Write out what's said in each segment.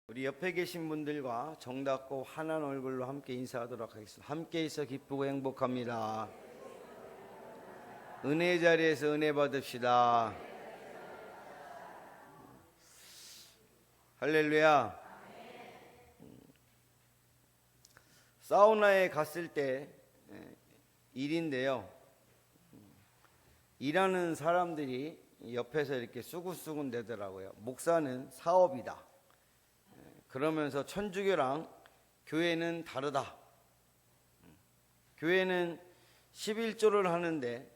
우리 옆에 계신 분들과 정답고 환한 얼굴로 함께 인사하도록 하겠습니다. 함께 있어 기쁘고 행복합니다. 은혜의 자리에서 은혜 받읍시다. 할렐루야. 사우나에 갔을 때 일인데요, 일하는 사람들이 옆에서 이렇게 수근수근 대더라고요. 목사는 사업이다. 그러면서 천주교랑 교회는 다르다. 교회는 11조를 하는데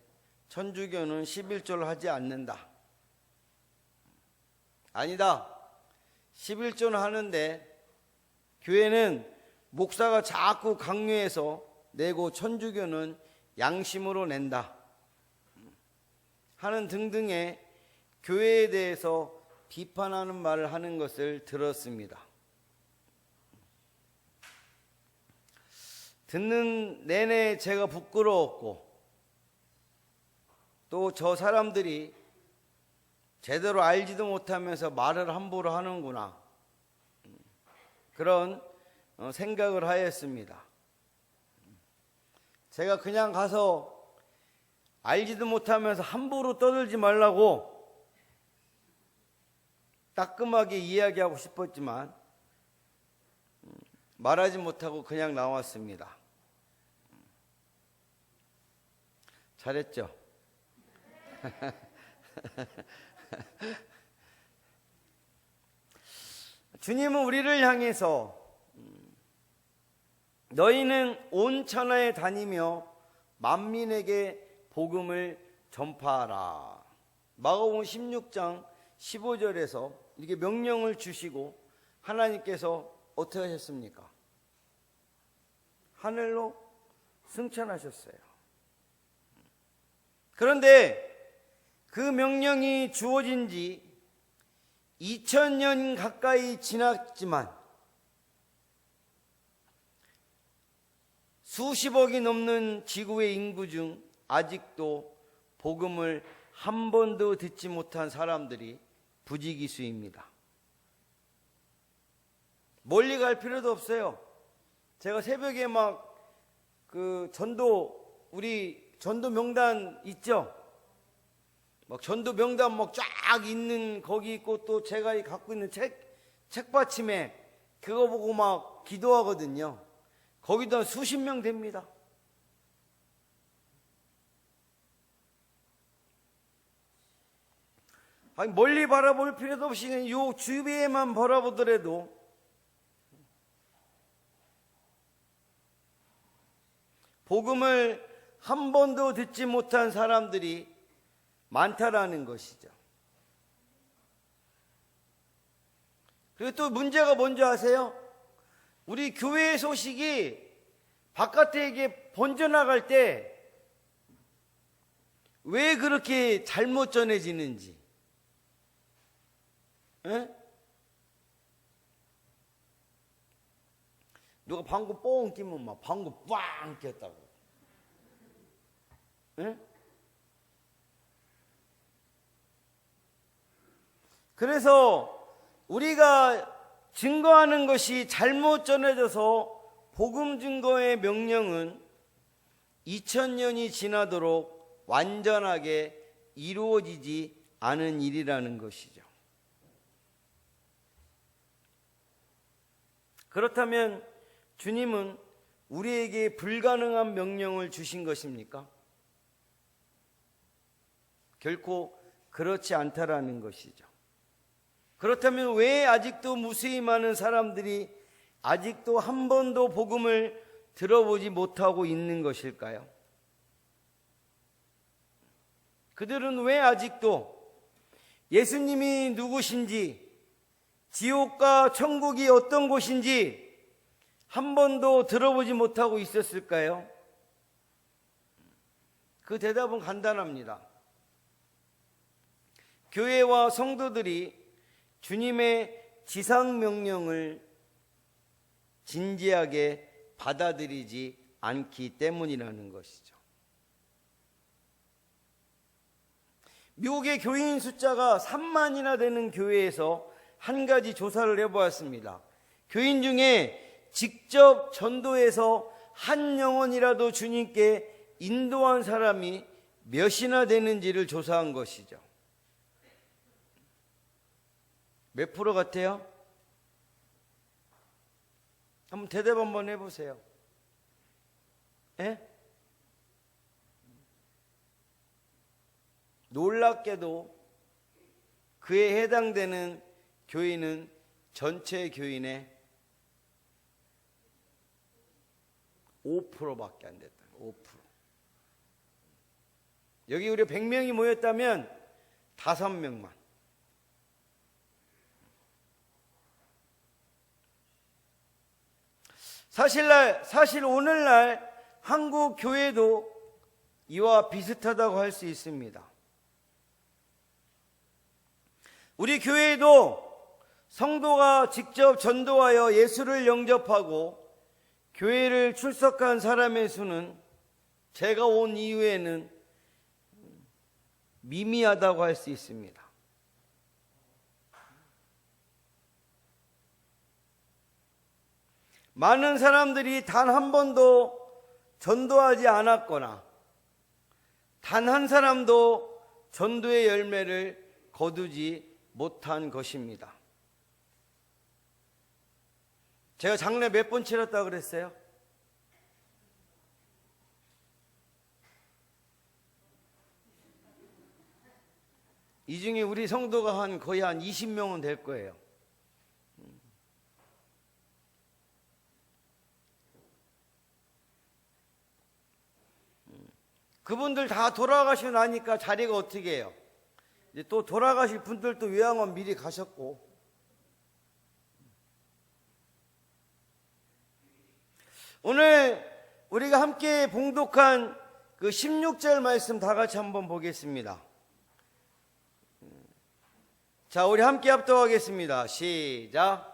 천주교는 11조를 하지 않는다. 아니다. 11조는 하는데 교회는 목사가 자꾸 강요해서 내고 천주교는 양심으로 낸다 하는 등등의 교회에 대해서 비판하는 말을 하는 것을 들었습니다. 듣는 내내 제가 부끄러웠고, 또 저 사람들이 제대로 알지도 못하면서 말을 함부로 하는구나, 그런 생각을 하였습니다. 제가 그냥 가서 알지도 못하면서 함부로 떠들지 말라고 따끔하게 이야기하고 싶었지만 말하지 못하고 그냥 나왔습니다. 잘했죠? 주님은 우리를 향해서 너희는 온 천하에 다니며 만민에게 복음을 전파하라. 마가복음 16장 15절에서 이렇게 명령을 주시고 하나님께서 어떻게 하셨습니까? 하늘로 승천하셨어요. 그런데 그 명령이 주어진 지 2000년 가까이 지났지만 수십억이 넘는 지구의 인구 중 아직도 복음을 한 번도 듣지 못한 사람들이 부지기수입니다. 멀리 갈 필요도 없어요. 제가 새벽에 막 우리 전도 명단 있죠? 막 전도 명단 막 쫙 있는 거기 있고, 또 제가 갖고 있는 책받침에 그거 보고 막 기도하거든요. 거기도 수십 명 됩니다. 아니, 멀리 바라볼 필요도 없이 요 주위에만 바라보더라도 복음을 한 번도 듣지 못한 사람들이 많다라는 것이죠. 그리고 또 문제가 뭔지 아세요? 우리 교회의 소식이 바깥에 번져나갈 때 왜 그렇게 잘못 전해지는지. 에? 누가 방구 뽕 끼면 막 방구 빵 꼈다고. 에? 그래서 우리가 증거하는 것이 잘못 전해져서 복음 증거의 명령은 2000년이 지나도록 완전하게 이루어지지 않은 일이라는 것이죠. 그렇다면 주님은 우리에게 불가능한 명령을 주신 것입니까? 결코 그렇지 않다라는 것이죠. 그렇다면 왜 아직도 무수히 많은 사람들이 아직도 한 번도 복음을 들어보지 못하고 있는 것일까요? 그들은 왜 아직도 예수님이 누구신지, 지옥과 천국이 어떤 곳인지 한 번도 들어보지 못하고 있었을까요? 그 대답은 간단합니다. 교회와 성도들이 주님의 지상명령을 진지하게 받아들이지 않기 때문이라는 것이죠. 미국의 교인 숫자가 3만이나 되는 교회에서 한 가지 조사를 해보았습니다. 교인 중에 직접 전도해서 한 영혼이라도 주님께 인도한 사람이 몇이나 되는지를 조사한 것이죠. 몇 프로 같아요? 한번 대답 한번 해보세요. 예? 놀랍게도 그에 해당되는 교인은 전체 교인의 5%밖에 안 됐다. 5%. 여기 우리 100명이 모였다면 5명만. 사실 오늘날 한국 교회도 이와 비슷하다고 할 수 있습니다. 우리 교회도 성도가 직접 전도하여 예수를 영접하고 교회를 출석한 사람의 수는 제가 온 이후에는 미미하다고 할 수 있습니다. 많은 사람들이 단 한 번도 전도하지 않았거나 단 한 사람도 전도의 열매를 거두지 못한 것입니다. 제가 장례 몇 번 치렀다고 그랬어요? 이 중에 우리 성도가 거의 한 20명은 될 거예요. 그분들 다 돌아가시고 나니까 자리가 어떻게 해요? 이제 또 돌아가실 분들도 요양원 미리 가셨고, 오늘 우리가 함께 봉독한 그 16절 말씀 다 같이 한번 보겠습니다. 자, 우리 함께 합독하겠습니다. 시작.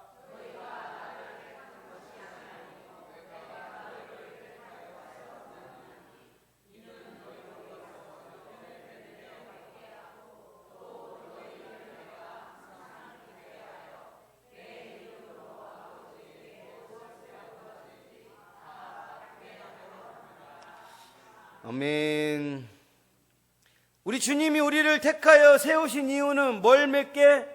아멘. 우리 주님이 우리를 택하여 세우신 이유는 뭘 맺게?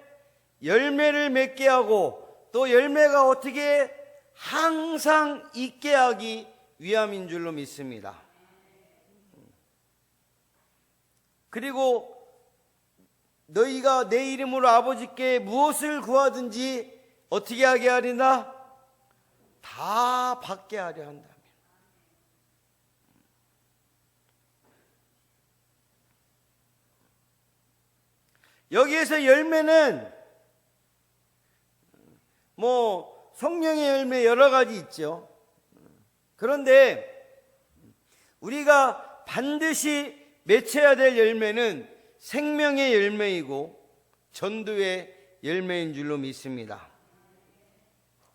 열매를 맺게 하고, 또 열매가 어떻게 항상 있게 하기 위함인 줄로 믿습니다. 그리고 너희가 내 이름으로 아버지께 무엇을 구하든지 어떻게 하게 하리나? 다 받게 하려 한다. 여기에서 열매는 성령의 열매 여러 가지 있죠. 그런데 우리가 반드시 맺혀야 될 열매는 생명의 열매이고 전도의 열매인 줄로 믿습니다.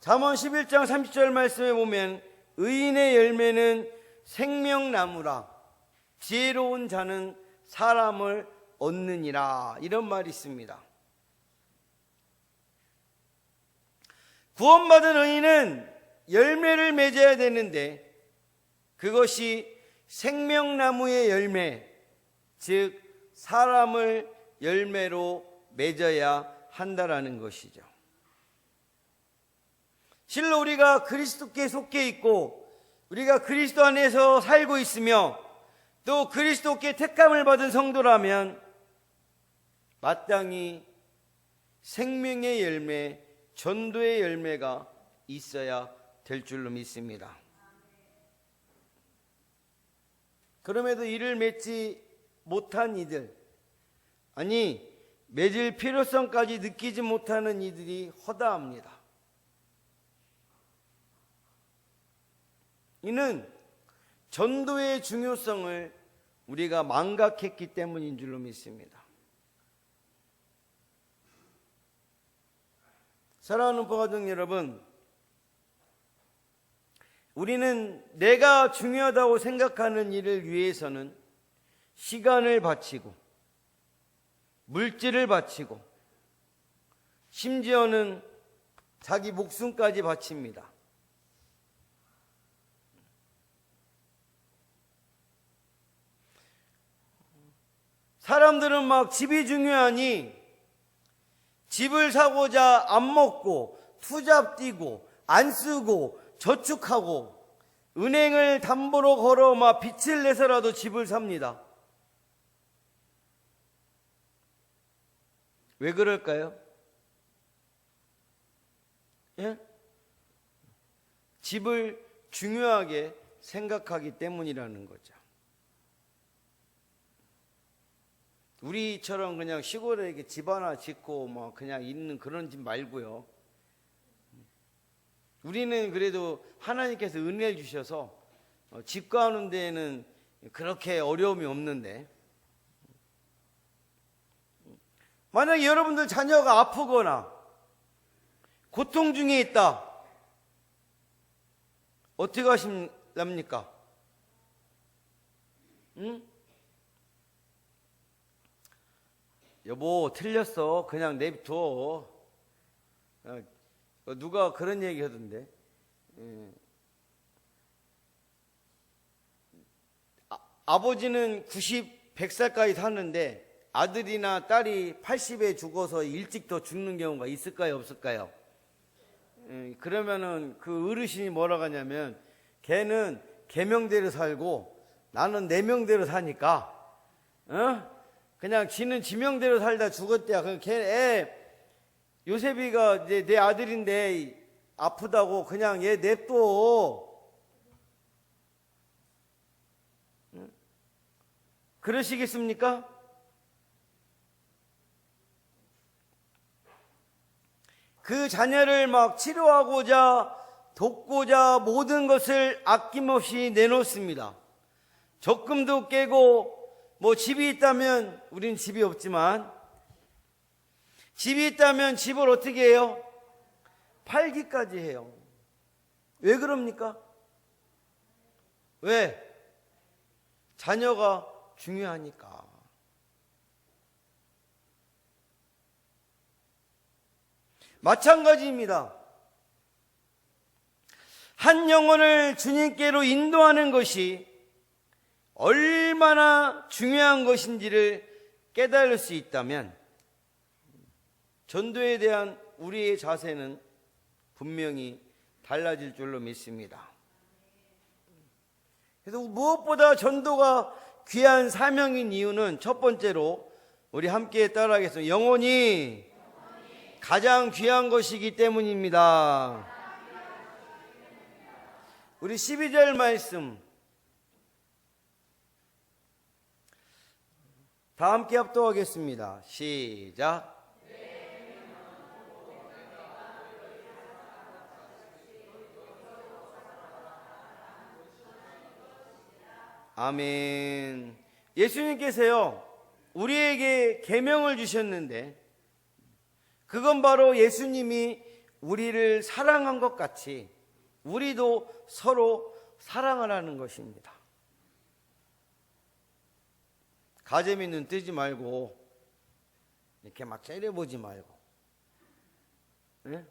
잠언 11장 30절 말씀에 보면 의인의 열매는 생명나무라 지혜로운 자는 사람을 얻느니라, 이런 말이 있습니다. 구원받은 의인은 열매를 맺어야 되는데 그것이 생명나무의 열매, 즉 사람을 열매로 맺어야 한다라는 것이죠. 실로 우리가 그리스도께 속해 있고 우리가 그리스도 안에서 살고 있으며 또 그리스도께 택함을 받은 성도라면 마땅히 생명의 열매, 전도의 열매가 있어야 될 줄로 믿습니다. 그럼에도 이를 맺지 못한 이들, 아니 맺을 필요성까지 느끼지 못하는 이들이 허다합니다. 이는 전도의 중요성을 우리가 망각했기 때문인 줄로 믿습니다. 사랑하는 부가족 여러분, 우리는 내가 중요하다고 생각하는 일을 위해서는 시간을 바치고 물질을 바치고 심지어는 자기 목숨까지 바칩니다. 사람들은 막 집이 중요하니 집을 사고자 안 먹고 투잡 뛰고 안 쓰고 저축하고 은행을 담보로 걸어 막 빚을 내서라도 집을 삽니다. 왜 그럴까요? 예? 집을 중요하게 생각하기 때문이라는 거죠. 우리처럼 그냥 시골에 이렇게 집 하나 짓고 뭐 그냥 있는 그런 집 말고요. 우리는 그래도 하나님께서 은혜를 주셔서 집 가는 데에는 그렇게 어려움이 없는데, 만약에 여러분들 자녀가 아프거나 고통 중에 있다, 어떻게 하실랍니까? 응? 여보, 틀렸어. 그냥 내비둬. 누가 그런 얘기 하던데. 아버지는 100살까지 사는데 아들이나 딸이 80에 죽어서 일찍 더 죽는 경우가 있을까요, 없을까요? 그러면은 그 어르신이 뭐라고 하냐면, 걔는 계명대로 살고 나는 내 명대로 사니까, 그냥 지는 지명대로 살다 죽었대야. 요셉이가 이제 내 아들인데 아프다고 그냥 얘 냅둬. 그러시겠습니까? 그 자녀를 막 치료하고자 돕고자 모든 것을 아낌없이 내놓습니다. 적금도 깨고, 뭐 집이 있다면, 우린 집이 없지만 집이 있다면 집을 어떻게 해요? 팔기까지 해요. 왜 그럽니까? 왜? 자녀가 중요하니까. 마찬가지입니다. 한 영혼을 주님께로 인도하는 것이 얼마나 중요한 것인지를 깨달을 수 있다면 전도에 대한 우리의 자세는 분명히 달라질 줄로 믿습니다. 그래서 무엇보다 전도가 귀한 사명인 이유는 첫 번째로 우리 함께 따라하겠습니다. 영혼이 가장 귀한 것이기 때문입니다. 우리 12절 말씀 다 함께 합독하겠습니다. 시작. 아멘. 예수님께서요, 우리에게 계명을 주셨는데 그건 바로 예수님이 우리를 사랑한 것 같이 우리도 서로 사랑을 하는 것입니다. 가재미 눈 뜨지 말고 이렇게 막 째려보지 말고, 네?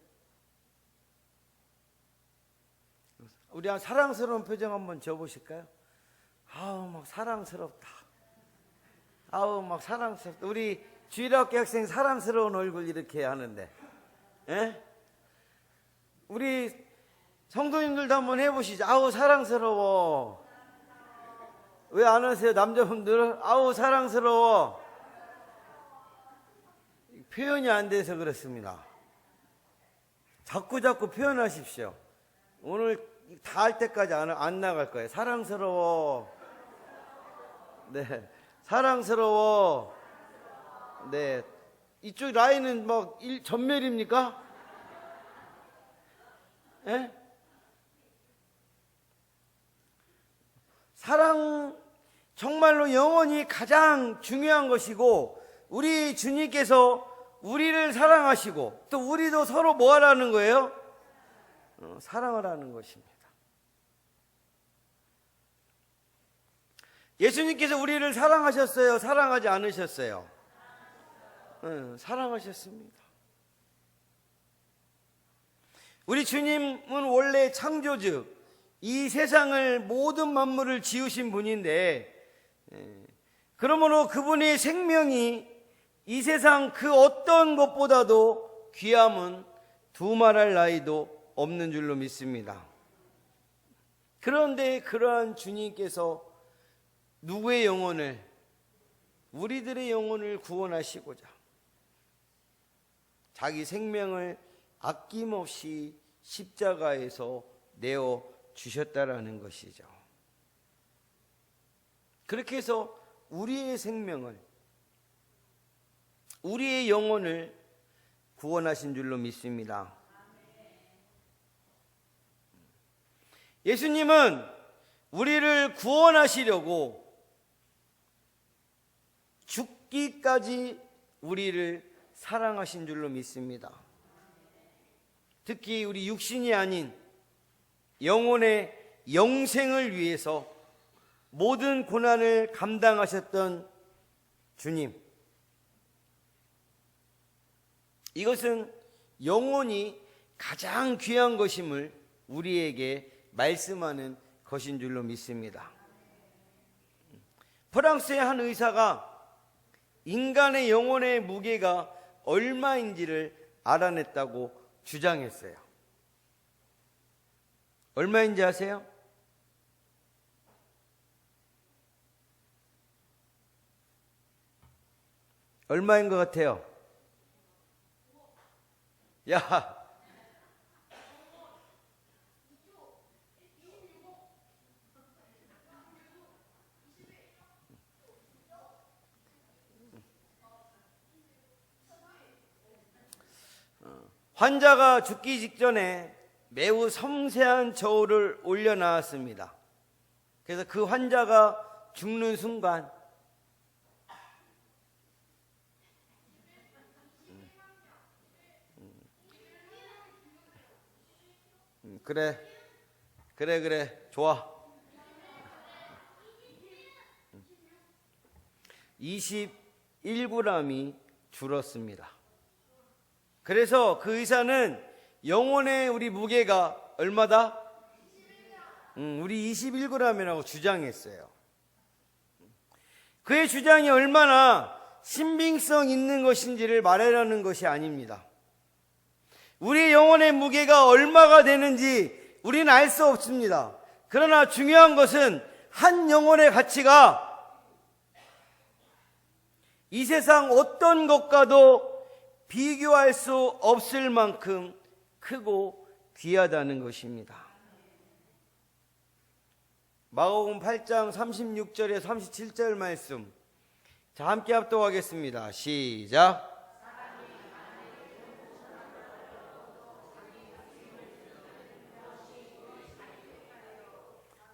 우리 한 사랑스러운 표정 한번 지어보실까요? 아우 막 사랑스럽다. 아우 막 사랑스럽다. 우리 주일학교 학생 사랑스러운 얼굴 이렇게 하는데, 예? 우리 성도님들도 한번 해보시죠. 아우 사랑스러워. 왜 안 하세요, 남자분들? 아우 사랑스러워. 표현이 안 돼서 그렇습니다. 자꾸 표현하십시오. 오늘 다 할 때까지 안 나갈 거예요. 사랑스러워. 네, 사랑스러워. 네, 이쪽 라인은 막 전멸입니까? 예? 사랑, 정말로 영혼이 가장 중요한 것이고, 우리 주님께서 우리를 사랑하시고 또 우리도 서로 뭐 하라는 거예요? 사랑을 하는 것입니다. 예수님께서 우리를 사랑하셨어요? 사랑하지 않으셨어요? 사랑하셨습니다. 우리 주님은 원래 창조주, 이 세상을 모든 만물을 지으신 분인데, 그러므로 그분의 생명이 이 세상 그 어떤 것보다도 귀함은 두말할 나위도 없는 줄로 믿습니다. 그런데 그러한 주님께서 누구의 영혼을, 우리들의 영혼을 구원하시고자 자기 생명을 아낌없이 십자가에서 내어 주셨다라는 것이죠. 그렇게 해서 우리의 생명을, 우리의 영혼을 구원하신 줄로 믿습니다. 예수님은 우리를 구원하시려고 죽기까지 우리를 사랑하신 줄로 믿습니다. 특히 우리 육신이 아닌 영혼의 영생을 위해서 모든 고난을 감당하셨던 주님, 이것은 영혼이 가장 귀한 것임을 우리에게 말씀하는 것인 줄로 믿습니다. 프랑스의 한 의사가 인간의 영혼의 무게가 얼마인지를 알아냈다고 주장했어요. 얼마인지 아세요? 얼마인 것 같아요? 야, 환자가 죽기 직전에 매우 섬세한 저울을 올려놨습니다. 그래서 그 환자가 죽는 순간 그래 좋아, 21g이 줄었습니다. 그래서 그 의사는 영혼의 우리 무게가 얼마다? 우리 21g이라고 주장했어요. 그의 주장이 얼마나 신빙성 있는 것인지를 말하려는 것이 아닙니다. 우리 영혼의 무게가 얼마가 되는지 우리는 알 수 없습니다. 그러나 중요한 것은 한 영혼의 가치가 이 세상 어떤 것과도 비교할 수 없을 만큼 크고 귀하다는 것입니다. 마가복음 8장 36절에 37절 말씀, 자, 함께 합독하겠습니다. 시작.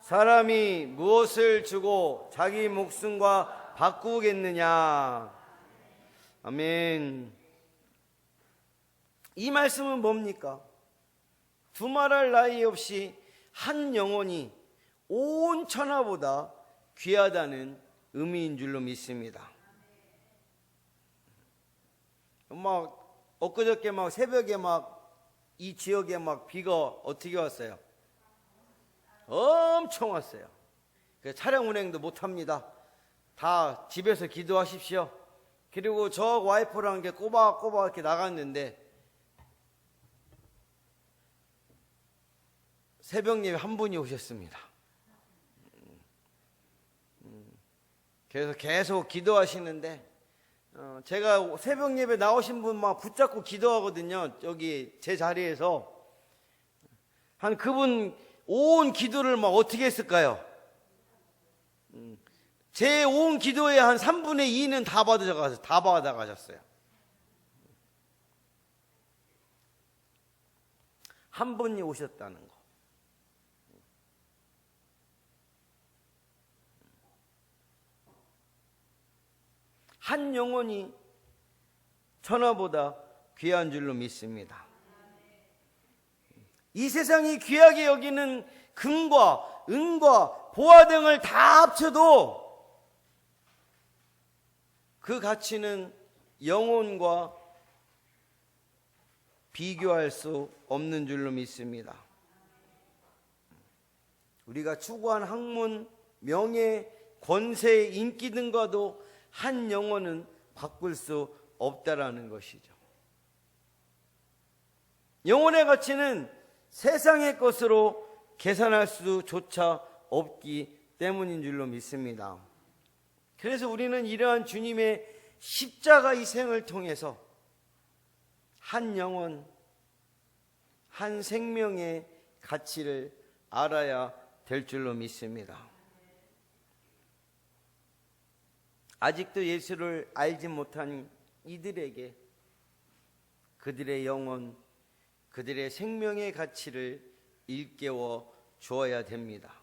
사람이 무엇을 주고 자기 목숨과 바꾸겠느냐. 아멘. 이 말씀은 뭡니까? 두말할 나위 없이 한 영혼이 온 천하보다 귀하다는 의미인 줄로 믿습니다. 엊그저께 새벽에 이 지역에 비가 어떻게 왔어요? 엄청 왔어요. 차량 운행도 못합니다. 다 집에서 기도하십시오. 그리고 저하고 와이프랑 이렇게 꼬박꼬박 이렇게 나갔는데 새벽 예배 한 분이 오셨습니다. 그래서 계속 기도하시는데 제가 새벽 예배 나오신 분 붙잡고 기도하거든요. 여기 제 자리에서 한 그분 온 기도를 어떻게 했을까요? 제 온 기도의 한 3분의 2는 다 받아가셨어요. 한 분이 오셨다는 거. 한 영혼이 천하보다 귀한 줄로 믿습니다. 이 세상이 귀하게 여기는 금과 은과 보화 등을 다 합쳐도 그 가치는 영혼과 비교할 수 없는 줄로 믿습니다. 우리가 추구한 학문, 명예, 권세, 인기 등과도 한 영혼은 바꿀 수 없다라는 것이죠. 영혼의 가치는 세상의 것으로 계산할 수조차 없기 때문인 줄로 믿습니다. 그래서 우리는 이러한 주님의 십자가 희생을 통해서 한 영혼, 한 생명의 가치를 알아야 될 줄로 믿습니다. 아직도 예수를 알지 못한 이들에게 그들의 영혼, 그들의 생명의 가치를 일깨워 주어야 됩니다.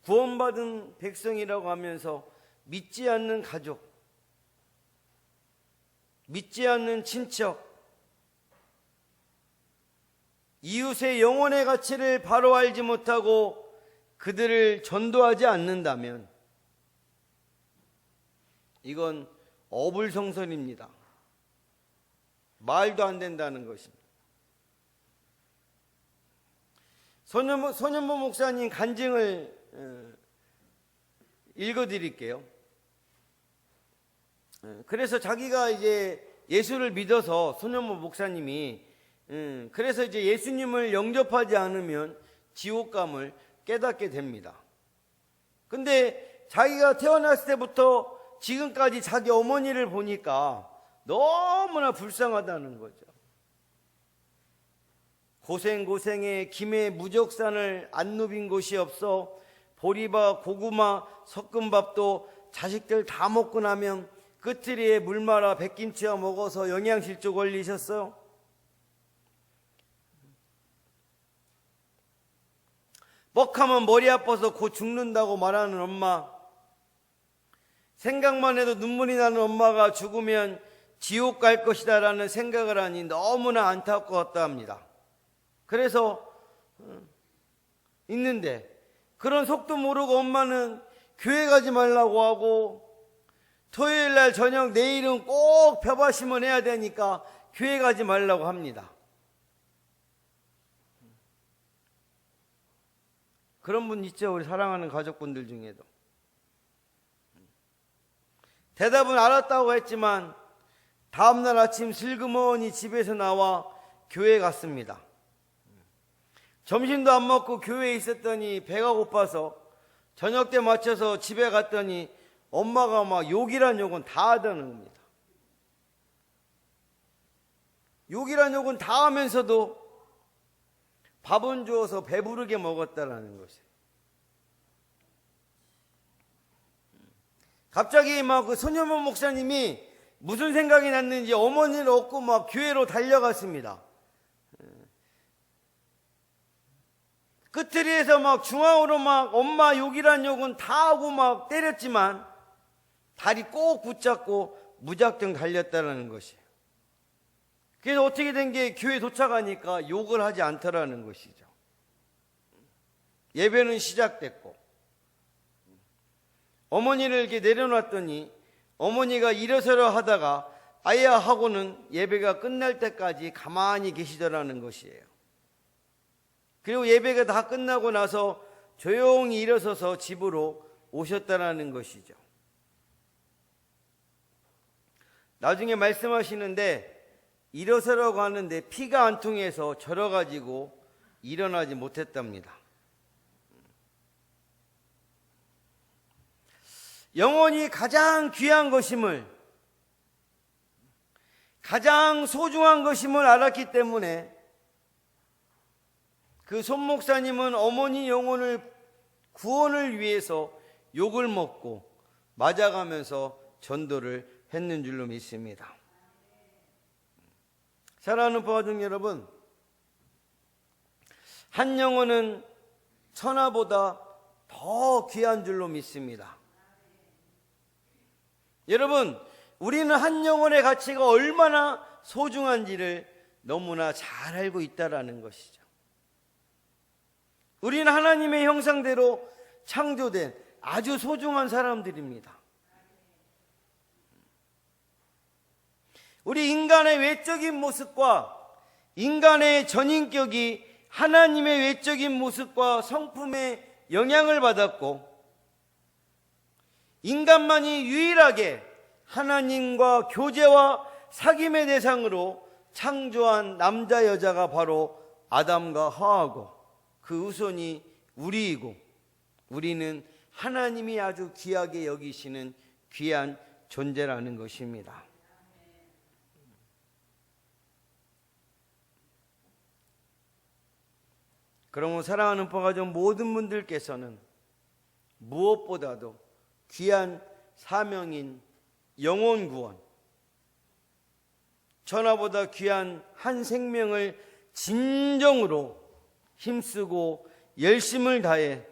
구원받은 백성이라고 하면서 믿지 않는 가족, 믿지 않는 친척, 이웃의 영혼의 가치를 바로 알지 못하고 그들을 전도하지 않는다면 이건 어불성설입니다. 말도 안 된다는 것입니다. 손현보 목사님 간증을 읽어드릴게요. 그래서 자기가 이제 예수를 믿어서 손현보 목사님이 그래서 이제 예수님을 영접하지 않으면 지옥감을 깨닫게 됩니다. 근데 자기가 태어났을 때부터 지금까지 자기 어머니를 보니까 너무나 불쌍하다는 거죠. 고생고생에 김해 무적산을 안 누빈 곳이 없어 보리밥, 고구마, 섞은밥도 자식들 다 먹고 나면 끝트리에 물 말아 백김치와 먹어서 영양실조 걸리셨어요. 뻑하면 머리 아파서 곧 죽는다고 말하는 엄마, 생각만 해도 눈물이 나는 엄마가 죽으면 지옥 갈 것이다 라는 생각을 하니 너무나 안타까웠다 합니다. 그래서 있는데 그런 속도 모르고 엄마는 교회 가지 말라고 하고 토요일 날 저녁 내일은 꼭 벼바심을 해야 되니까 교회 가지 말라고 합니다. 그런 분 있죠, 우리 사랑하는 가족분들 중에도. 대답은 알았다고 했지만 다음날 아침 슬그머니 집에서 나와 교회에 갔습니다. 점심도 안 먹고 교회에 있었더니 배가 고파서 저녁 때 맞춰서 집에 갔더니 엄마가 막 욕이란 욕은 다 하다는 겁니다. 욕이란 욕은 다 하면서도 밥은 주어서 배부르게 먹었다라는 것이에요. 갑자기 막 그 손현보 목사님이 무슨 생각이 났는지 어머니를 얻고 막 교회로 달려갔습니다. 끝트리에서 막 중앙으로 막 엄마 욕이란 욕은 다 하고 막 때렸지만 다리 꼭 붙잡고 무작정 달렸다는 것이에요. 그래서 어떻게 된 게 교회 도착하니까 욕을 하지 않더라는 것이죠. 예배는 시작됐고 어머니를 이렇게 내려놨더니 어머니가 일어서려 하다가 아야 하고는 예배가 끝날 때까지 가만히 계시더라는 것이에요. 그리고 예배가 다 끝나고 나서 조용히 일어서서 집으로 오셨다라는 것이죠. 나중에 말씀하시는데 일어서라고 하는데 피가 안 통해서 절어가지고 일어나지 못했답니다. 영혼이 가장 귀한 것임을, 가장 소중한 것임을 알았기 때문에 그 손 목사님은 어머니 영혼을 구원을 위해서 욕을 먹고 맞아가면서 전도를 했는 줄로 믿습니다. 사랑하는 부하중 여러분, 한 영혼은 천하보다 더 귀한 줄로 믿습니다. 여러분, 우리는 한 영혼의 가치가 얼마나 소중한지를 너무나 잘 알고 있다라는 것이죠. 우리는 하나님의 형상대로 창조된 아주 소중한 사람들입니다. 우리 인간의 외적인 모습과 인간의 전인격이 하나님의 외적인 모습과 성품에 영향을 받았고, 인간만이 유일하게 하나님과 교제와 사귐의 대상으로 창조한 남자 여자가 바로 아담과 하와고, 그 후손이 우리이고, 우리는 하나님이 아주 귀하게 여기시는 귀한 존재라는 것입니다. 그러므로 사랑하는 포가족 모든 분들께서는 무엇보다도 귀한 사명인 영혼 구원, 천하보다 귀한 한 생명을 진정으로 힘쓰고 열심을 다해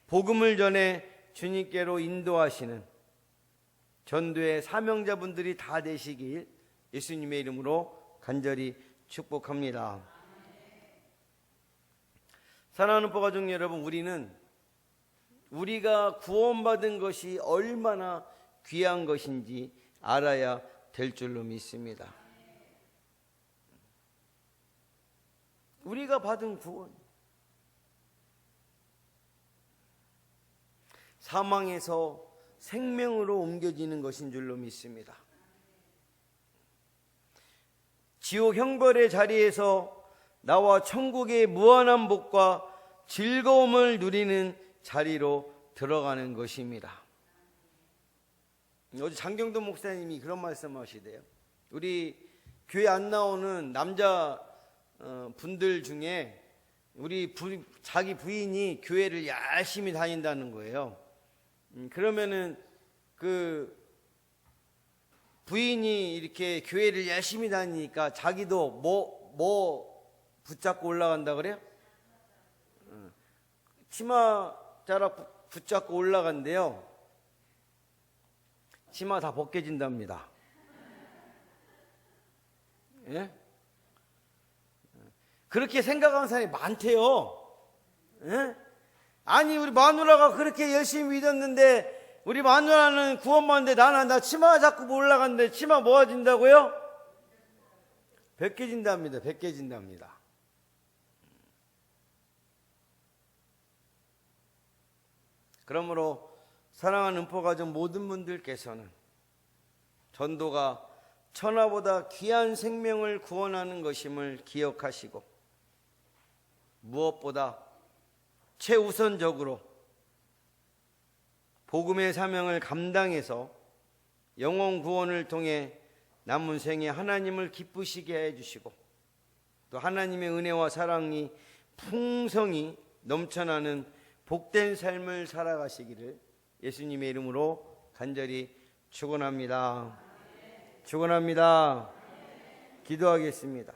복음을 전해 주님께로 인도하시는 전도의 사명자분들이 다 되시길 예수님의 이름으로 간절히 축복합니다. 사랑하는 포가족 여러분, 우리가 구원받은 것이 얼마나 귀한 것인지 알아야 될 줄로 믿습니다. 우리가 받은 구원, 사망에서 생명으로 옮겨지는 것인 줄로 믿습니다. 지옥 형벌의 자리에서 나와 천국의 무한한 복과 즐거움을 누리는 자리로 들어가는 것입니다. 어제 장경도 목사님이 그런 말씀하시대요. 우리 교회 안 나오는 남자 분들 중에 자기 부인이 교회를 열심히 다닌다는 거예요. 그러면은 그 부인이 이렇게 교회를 열심히 다니니까 자기도 뭐 붙잡고 올라간다 그래요? 치마 자락 붙잡고 올라간대요. 치마 다 벗겨진답니다. 예? 그렇게 생각하는 사람이 많대요. 예? 아니, 우리 마누라가 그렇게 열심히 믿었는데, 우리 마누라는 구원받는데 나 치마 잡고 올라갔는데 치마 모아진다고요? 벗겨진답니다. 벗겨진답니다. 그러므로 사랑하는 포가족 모든 분들께서는 전도가 천하보다 귀한 생명을 구원하는 것임을 기억하시고, 무엇보다 최우선적으로 복음의 사명을 감당해서 영혼 구원을 통해 남은 생에 하나님을 기쁘시게 해주시고, 또 하나님의 은혜와 사랑이 풍성히 넘쳐나는 복된 삶을 살아가시기를 예수님의 이름으로 간절히 축원합니다. 축원합니다. 기도하겠습니다.